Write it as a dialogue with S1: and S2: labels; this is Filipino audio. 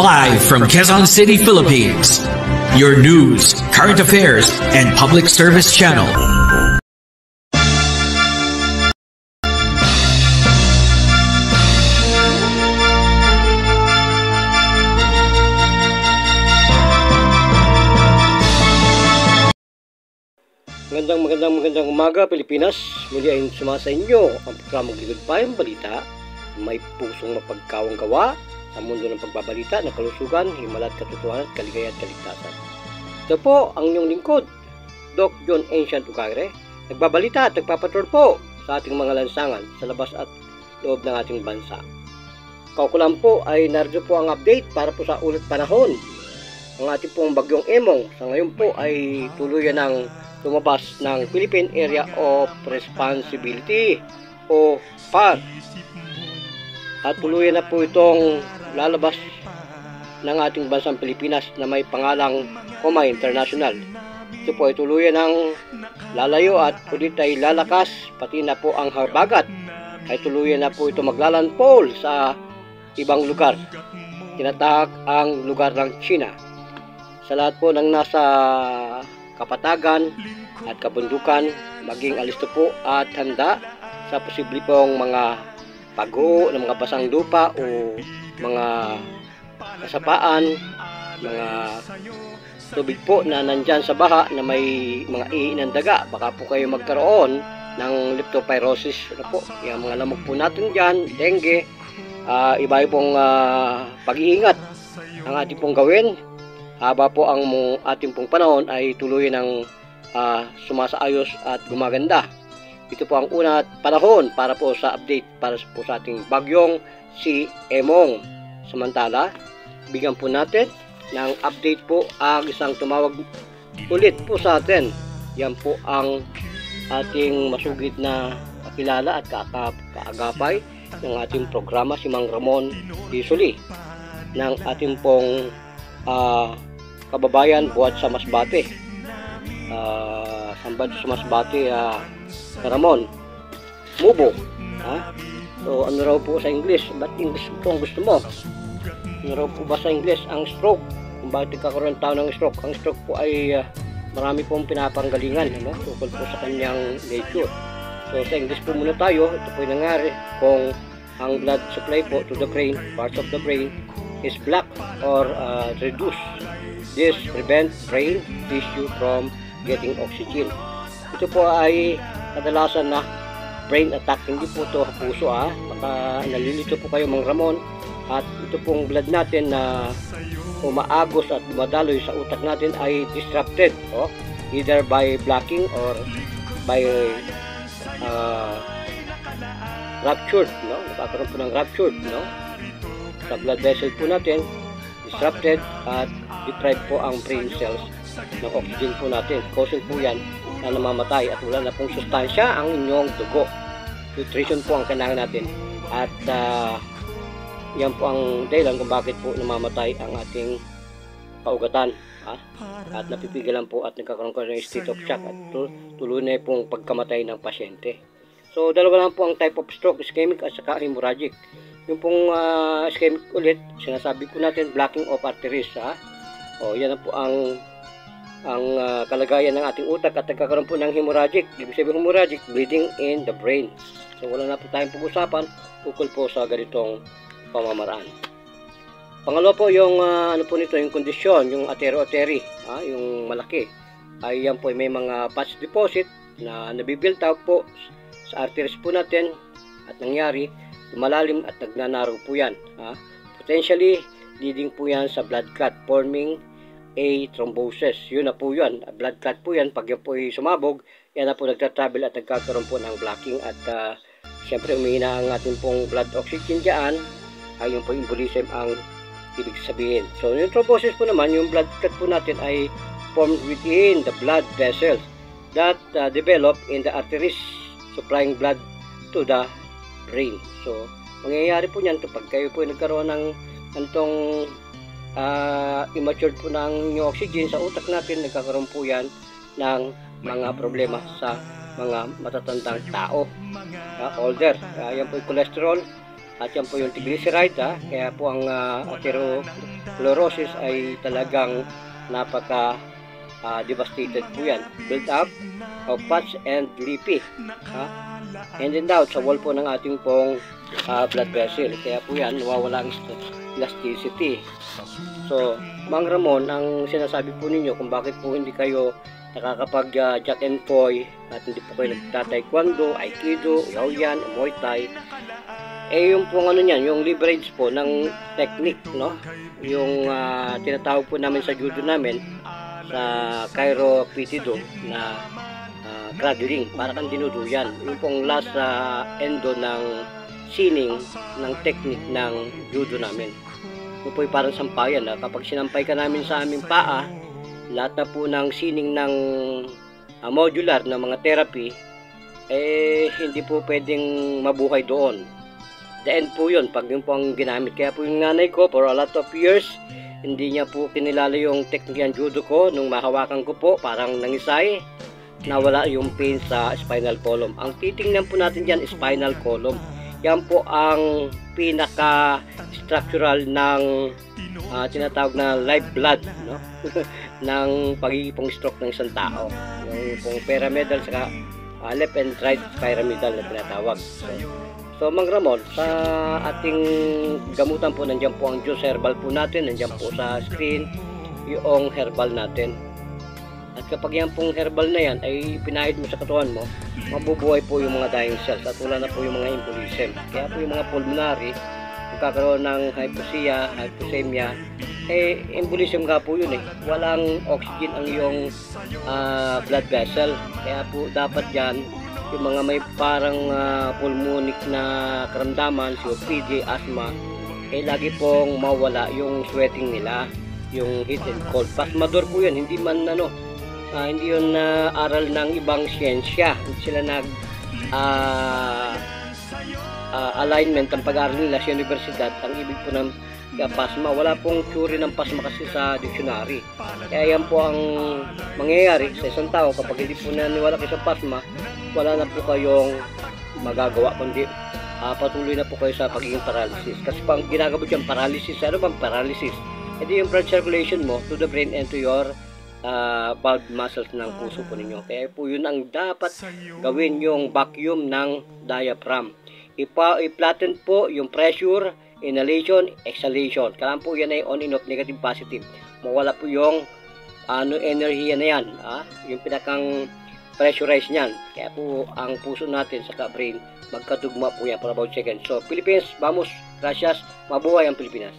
S1: Live from Quezon City, Philippines. Your news, current affairs, and public service channel.
S2: Magandang umaga, Pilipinas. Muli ay sumasa inyo ang programang Likod Bayang Balita. May pusong mapagkawang gawa sa mundo ng pagbabalita ng kalusugan, himala at katotohanan, kaligaya at kaligtasan. Ito po ang inyong lingkod, Doc John Ancient Ugagre. Nagbabalita at nagpapatrol po sa ating mga lansangan sa labas at loob ng ating bansa. Kaukulan po ay narito po ang update para po sa ulat panahon. Ang ating pong bagyong Emong sa ngayon po ay tuluyan ng lumabas ng Philippine Area of Responsibility o PAR. At tuluyan na po itong lalabas ng ating bansang Pilipinas na may pangalang Comay International. Ito po ay tuluyan ng lalayo at ulit ay lalakas, pati na po ang habagat ay tuluyan na po ito maglalandfall sa ibang lugar. Tinatahak ang lugar ng China. Sa lahat po ng nasa kapatagan at kabundukan, maging alisto po at handa sa posible pong mga pagguho ng mga basang lupa o mga kasapaan, mga tubig po na nandyan sa baha na may mga ihi ng daga. Baka po kayo magkaroon ng leptospirosis na po. Yung mga lamok po natin dyan, dengue, iba pong pag-iingat ang ating pong gawin. Haba po ang ating pong panahon ay tuloy ng sumasaayos at gumaganda. Ito po ang una panahon para po sa update para po sa ating bagyong si Emong. Samantala, bigyan po natin ng update po ang isang tumawag ulit po sa atin. Yan po ang ating masugid na kakilala at kaagapay ng ating programa, si Mang Ramon Isuli, ng ating pong kababayan buhat sa Masbate. Sambad sa Masbate, Ramon Mubo. So ano raw po sa English? Ba't English po ang gusto mo? Ano raw po ba sa English ang stroke? Kung bakit nagkakaroon tao ng stroke? Ang stroke po ay marami pong pinapanggalingan, tungkol po sa kanyang nature. So sa English po muna tayo. Ito po yung nangyari kung ang blood supply po to the brain, parts of the brain, is blocked or reduced. This prevents brain tissue from getting oxygen. Ito po ay kadalasan na brain attack, hindi po ito puso. Baka nalilito po kayo, Mang Ramon. At ito pong blood natin na umaagos at dumadaloy sa utak natin ay disrupted, either by blocking or by ruptured, nagkakaroon po ng ruptured, sa blood vessel po natin, disrupted at deprived po ang brain cells ng oxygen po natin. Causing po yan na namamatay at wala na pong sustansya ang inyong dugo. Nutrition po ang kailangan natin at yan po ang dahilan kung bakit po namamatay ang ating kaugatan, at napipigilan po at nagkakaroon ko ng state of shock at tuloy na pong pagkamatay ng pasyente. So dalawa lang po ang type of stroke, ischemic at saka hemorrhagic. Yung pong ischemic ulit, sinasabi po natin blocking of arteries. Yan na po ang kalagayan ng ating utak at nagkakaroon po ng hemorrhagic. Ibig sabihin hemorrhagic, bleeding in the brain. So wala na po tayong pag-usapan ukol po sa ganitong pamamaraan. Pangalawa po yung ano po nito, yung kondisyon, yung artery, yung malaki. Ay yan po may mga patch deposit na nabibuild up po sa arteries po natin at nangyari lumalalim at nagnanarrow po yan. Potentially leading po yan sa blood clot forming a thrombosis. Yun na po yun. Blood clot po yan. Pag yan po ay sumabog, yan na po nagtatravel at nagkakaroon po ng blocking at siyempre umihina ang ating pong blood oxygen dyan. Yung po embolism ang ibig sabihin. So yung thrombosis po naman, yung blood clot po natin ay formed within the blood vessels that develop in the arteries supplying blood to the brain. So mangyayari po niyan pag kayo po nagkaroon ng antong immature po ng new oxygen sa utak natin, nagkakaroon po yan ng mga problema sa mga matatandang tao, older. Yan po yung cholesterol, At yan po yung triglyceride, kaya po ang atherosclerosis ay talagang napaka devastated po yan. Build up of fats and lipid. And then down sa wall po ng ating pong blood vessel. Kaya po yan, nawawala ang elasticity. So, Mang Ramon, ang sinasabi po ninyo kung bakit po hindi kayo nakakapag Jack and Poy at hindi po kayo nagta-taekwondo, aikido, yaoyan, muay thai, yung pong ano niyan, yung leverage po ng technique, no? Yung tinatawag po namin sa judo namin sa Cairo Pitido na cradling, para kang dinuduyan. Yung pong last endo ng sining ng technique ng judo namin. Yung po parang sampayan. Kapag sinampay ka namin sa aming paa, lahat na po ng sining ng modular na mga therapy, hindi po pwedeng mabuhay doon. The end po yun, pag yun po ang ginamit. Kaya po yung nanay ko, for a lot of years, hindi niya po kinilala yung technique ng judo ko. Nung mahawakan ko po, parang nangisay, nawala yung pain sa spinal column. Ang titingnan po natin dyan, spinal column. Yan po ang pinaka-structural ng tinatawag na live blood, no? ng pagiging stroke ng isang tao. Yung pong pyramidal saka left and right pyramidal na tinatawag. So Mang Ramon, sa ating gamutan po, nandiyan po ang juice herbal po natin, nandiyan po sa screen yung herbal natin. At kapag yan pong herbal na yan ay pinahid mo sa katawan mo, mabubuhay po yung mga dying cells at wala na po yung mga embolism. Kaya po yung mga pulmonary, magkakaroon ng hypoxemia, embolism nga po yun Walang oxygen ang iyong blood vessel. Kaya po dapat yan, yung mga may parang pulmonic na karamdaman, COPD, asthma, lagi pong mawala yung sweating nila, yung heat and cold. Pasmador po yun, hindi man hindi yun aral ng ibang siyensya. Hindi sila nag alignment ang pag-aaral nila sa universidad. Ang ibig po ng pasma, wala pong theory ng pasma kasi sa dictionary. Kaya yan po ang mangyayari sa isang tao kapag hindi po naniwala kayo sa pasma, wala na po kayong magagawa kundi patuloy na po kayo sa pagiging paralysis. Kasi pang ginagawa dyan paralysis, ano bang paralysis? Hindi yung blood circulation mo to the brain and to your valve muscles ng puso po ninyo. Kaya po yun ang dapat gawin, yung vacuum ng diaphragm. I-flatten po yung pressure, inhalation, exhalation. Kailangan po yan ay on and off, negative, positive. Mawala po yung enerhiya na yan, yung pinakang pressurize niyan. Kaya po ang puso natin sa brain magkatugma po yan for about seconds. So Philippines, vamos, gracias, mabuhay ang Pilipinas.